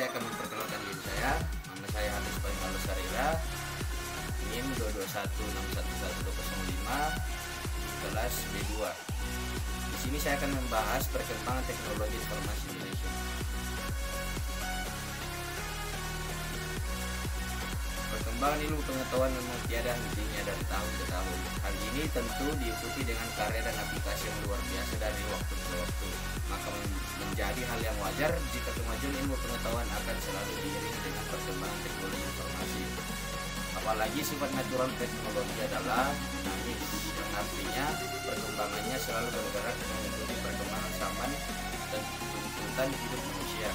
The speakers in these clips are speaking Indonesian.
saya akan memperkenalkan diri saya. Nama saya Hafiz Pangalo Sarira, NIM 221611105, kelas B2. Di sini saya akan membahas perkembangan teknologi informasi Indonesia. Perkembangan ilmu pengetahuan memang tiada hentinya dari tahun ke tahun. Hal ini tentu diikuti dengan karya dan aplikasi yang luar biasa dari waktu ke waktu. Maka menjadi hal yang wajar jika kemajuan ilmu pengetahuan akan selalu diiringi dengan perkembangan teknologi informasi. Apalagi sifat natural teknologi adalah dinamis, yang artinya perkembangannya selalu bergerak mengikuti perkembangan zaman dan tuntutan hidup manusia.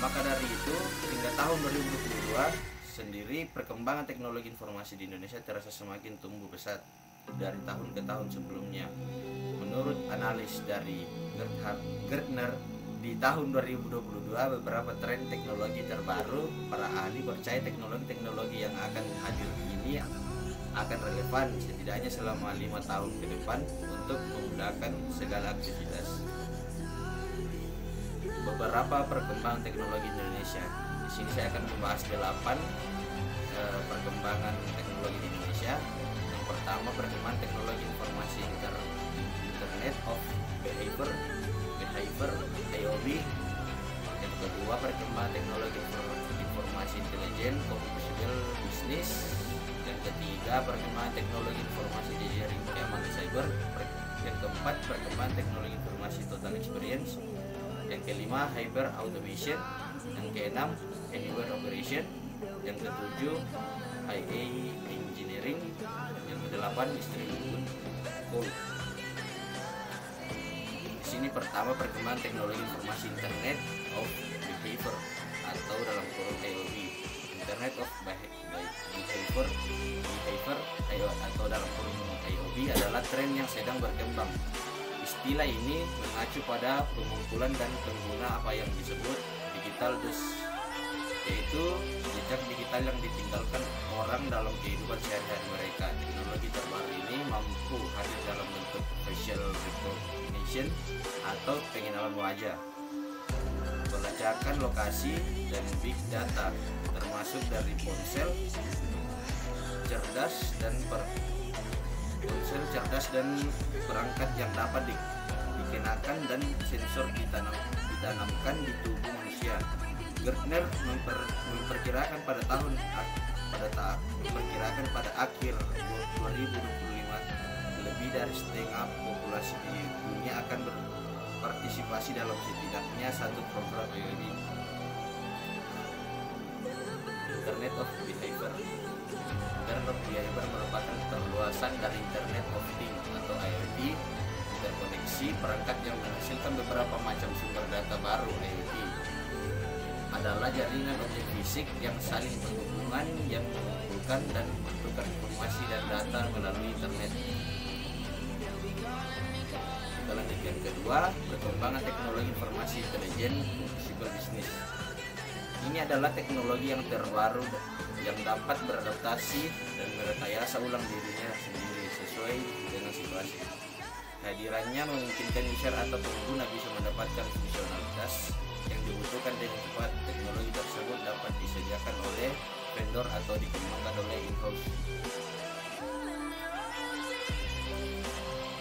Maka dari itu, hingga tahun 2022 sendiri perkembangan teknologi informasi di Indonesia terasa semakin tumbuh pesat dari tahun ke tahun sebelumnya. Menurut analis dari Gartner, di tahun 2022 beberapa tren teknologi terbaru, para ahli percaya teknologi yang akan hadir ini akan relevan setidaknya selama 5 tahun ke depan untuk memudahkan segala aktivitas. Beberapa perkembangan teknologi Indonesia. Di sini saya akan membahas 8 perkembangan teknologi di Indonesia. Yang pertama, perkembangan teknologi informasi Internet of Behavior IOB. Yang kedua, perkembangan teknologi informasi intelijen Computational Business. Yang ketiga, perkembangan teknologi informasi jaring keamanan cyber. Yang keempat, perkembangan teknologi informasi total experience. Yang kelima, hyper automation. Yang keenam, anywhere operation. Yang ketujuh, IA engineering. Yang kedelapan, distributed code. Di sini pertama, perkembangan teknologi informasi Internet of Behavior atau dalam kurung IOB. Internet of Behavior atau dalam kurung IOB adalah tren yang sedang berkembang. Istilah ini mengacu pada pengumpulan dan pengguna apa yang disebut digital dust, yaitu jejak digital yang ditinggalkan orang dalam kehidupan sehari-hari mereka. Teknologi terbaru ini mampu hadir dalam bentuk facial recognition atau pengenalan wajah, pelacakan lokasi, dan big data, termasuk dari ponsel cerdas dan perangkat yang dapat dikenakan dan sensor ditanamkan di tubuh manusia. Gartner memperkirakan pada akhir 2025 lebih dari setengah populasi di dunia akan berpartisipasi dalam setidaknya satu program IoT. Internet of Behavior. Internet of Behavior merupakan perluasan dari Internet of Things atau IoT, interkoneksi perangkat yang menghasilkan beberapa macam sumber data baru. IoT adalah jaringan objek fisik yang saling berhubungan yang mengumpulkan dan bertukar informasi dan data melalui internet. Kita lanjut yang kedua, perkembangan teknologi informasi intelijen Computational Business. Ini adalah teknologi yang terbaru yang dapat beradaptasi dan merekayasa ulang dirinya sendiri sesuai dengan situasi. Kehadirannya memungkinkan user atau pengguna bisa mendapatkan fungsionalitas yang dibutuhkan dengan cepat. Teknologi tersebut dapat disediakan oleh vendor atau dikembangkan oleh in-house.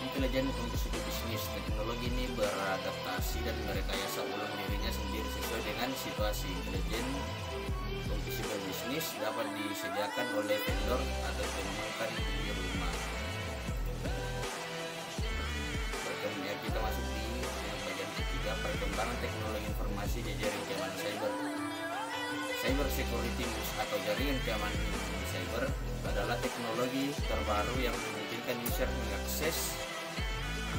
Intelijen Computational Business. Teknologi ini beradaptasi dan merekayasa ulang dirinya sendiri sesuai dengan situasi. Intelijen Computational Business dapat disediakan oleh vendor atau dikembangkan di rumah. Kita masuk di bagian ketiga, perkembangan teknologi informasi jaring keamanan cyber. Cyber security atau jaringan keamanan cyber adalah teknologi terbaru yang memungkinkan user mengakses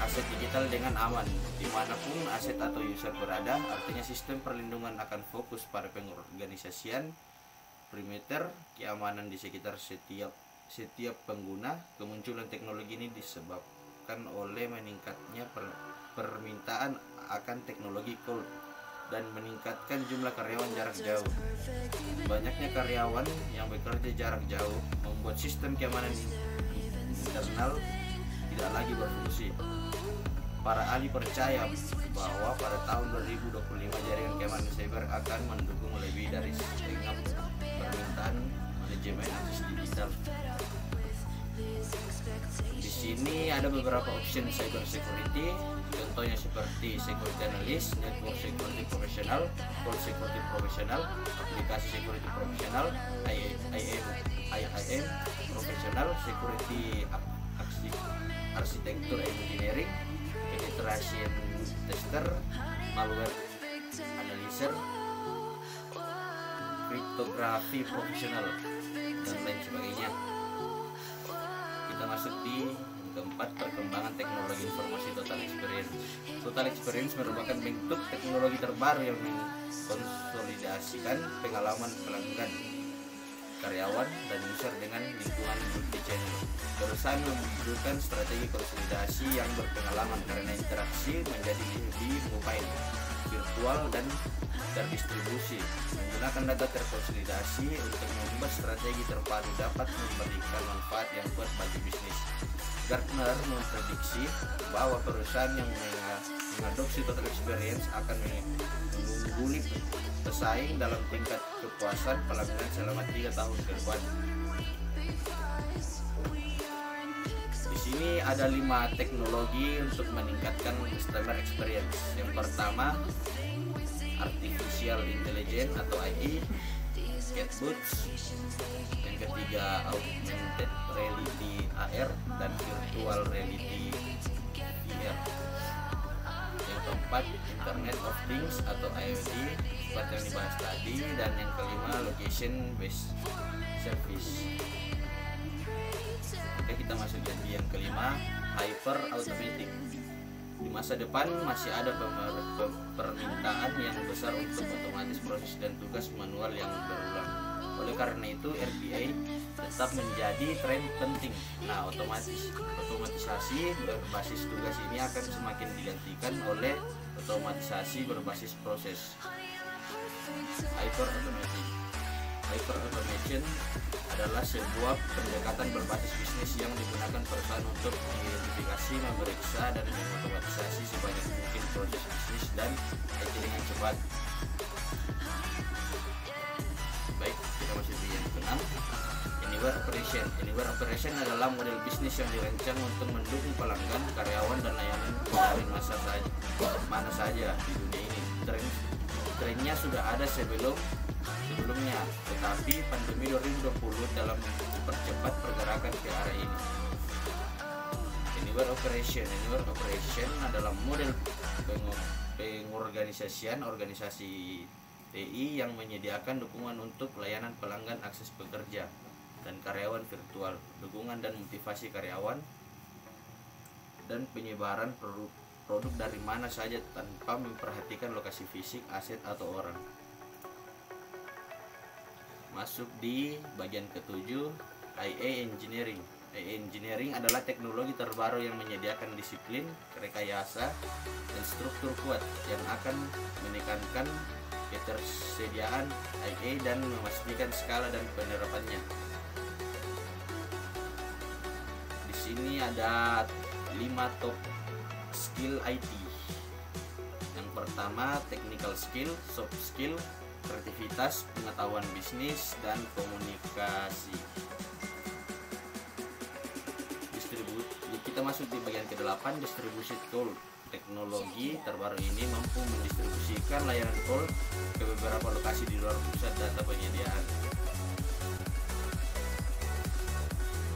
aset digital dengan aman dimanapun aset atau user berada. Artinya sistem perlindungan akan fokus pada pengorganisasian perimeter keamanan di sekitar setiap pengguna. Kemunculan teknologi ini disebabkan oleh meningkatnya permintaan akan teknologi cloud dan meningkatkan jumlah karyawan jarak jauh. Banyaknya karyawan yang bekerja jarak jauh membuat sistem keamanan internal tidak lagi berfungsi. Para ahli percaya bahwa pada tahun 2025 jaringan keamanan cyber akan mendukung lebih dari setengah permintaan manajemen akses digital. Di sini ada beberapa option cyber security, contohnya seperti security analyst, network security professional, cloud security professional, aplikasi security professional, IAM professional, security arsitektur engineering, penetration tester, malware analyzer, kriptografi profesional, dan lain sebagainya. Kita masuk di keempat, perkembangan teknologi informasi total experience. Total experience merupakan bentuk teknologi terbaru yang mengkonsolidasikan pengalaman pelanggan, karyawan, dan user dengan lingkungan multi-channel. Perusahaan membutuhkan strategi konsolidasi yang berpengalaman karena interaksi menjadi lebih mobile, virtual, dan terdistribusi. Menggunakan data terkonsolidasi untuk membuat strategi terpadu dapat memberikan manfaat yang kuat bagi bisnis. Gartner memprediksi bahwa perusahaan yang mengadopsi total experience akan mengungguli pesaing dalam tingkat kepuasan pelanggan selama 3 tahun ke depan. Di sini ada 5 teknologi untuk meningkatkan customer experience. Yang pertama, artificial intelligence atau AI, chatbots. Yang ketiga, augmented reality AR dan virtual reality VR. Yang keempat, Internet of Things atau IoT seperti yang dibahas tadi, dan yang kelima, location based service. Oke, kita masuk jadi yang kelima, hyper automatic. Di masa depan masih ada permintaan yang besar untuk otomatis proses dan tugas manual yang berulang. Oleh karena itu, RPA tetap menjadi tren penting. Nah, otomatisasi berbasis tugas ini akan semakin digantikan oleh otomatisasi berbasis proses. Hyper automation adalah sebuah pendekatan berbasis bisnis yang digunakan perusahaan untuk mengidentifikasi, memeriksa, dan mengotomatisasi sebanyak mungkin proses bisnis dan IT dengan cepat. Baik, kita masih di yang keenam, Anywhere Operation. Anywhere Operation adalah model bisnis yang dirancang untuk mendukung pelanggan, karyawan, dan layanan dari mana saja di dunia ini. Trennya sudah ada sebelumnya, tetapi pandemi 2020 dalam mempercepat pergerakan ke arah ini. Anywhere Operation adalah model pengorganisasian organisasi TI yang menyediakan dukungan untuk layanan pelanggan, akses pekerja dan karyawan virtual, dukungan dan motivasi karyawan, dan penyebaran produk dari mana saja tanpa memperhatikan lokasi fisik, aset, atau orang. Masuk di bagian ketujuh, AI Engineering. AI Engineering adalah teknologi terbaru yang menyediakan disiplin, rekayasa, dan struktur kuat yang akan menekankan ketersediaan AI dan memastikan skala dan penerapannya. Di sini ada 5 top skill IT. Yang pertama, technical skill, soft skill, kreativitas, pengetahuan bisnis, dan komunikasi. Kita masuk di bagian ke-8, distribution tool. Teknologi terbaru ini mampu mendistribusikan layanan call ke beberapa lokasi di luar pusat data penyediaan.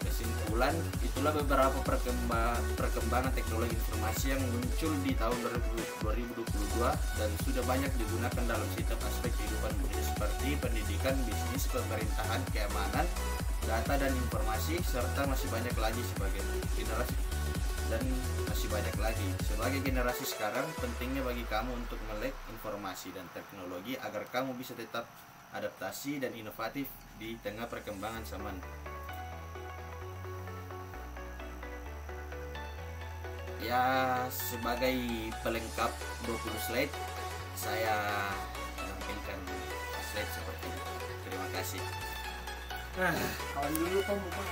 Kesimpulan, itulah beberapa perkembangan teknologi informasi yang muncul di tahun 2022 dan sudah banyak digunakan dalam setiap aspek kehidupan dunia seperti pendidikan, bisnis, pemerintahan, keamanan, data dan informasi, serta masih banyak lagi sebagai generasi sekarang. Pentingnya bagi kamu untuk melek informasi dan teknologi agar kamu bisa tetap adaptasi dan inovatif di tengah perkembangan zaman. Ya, sebagai pelengkap 20 slide, saya menampilkan slide seperti ini. Terima kasih. Nah, kawan dulu kamu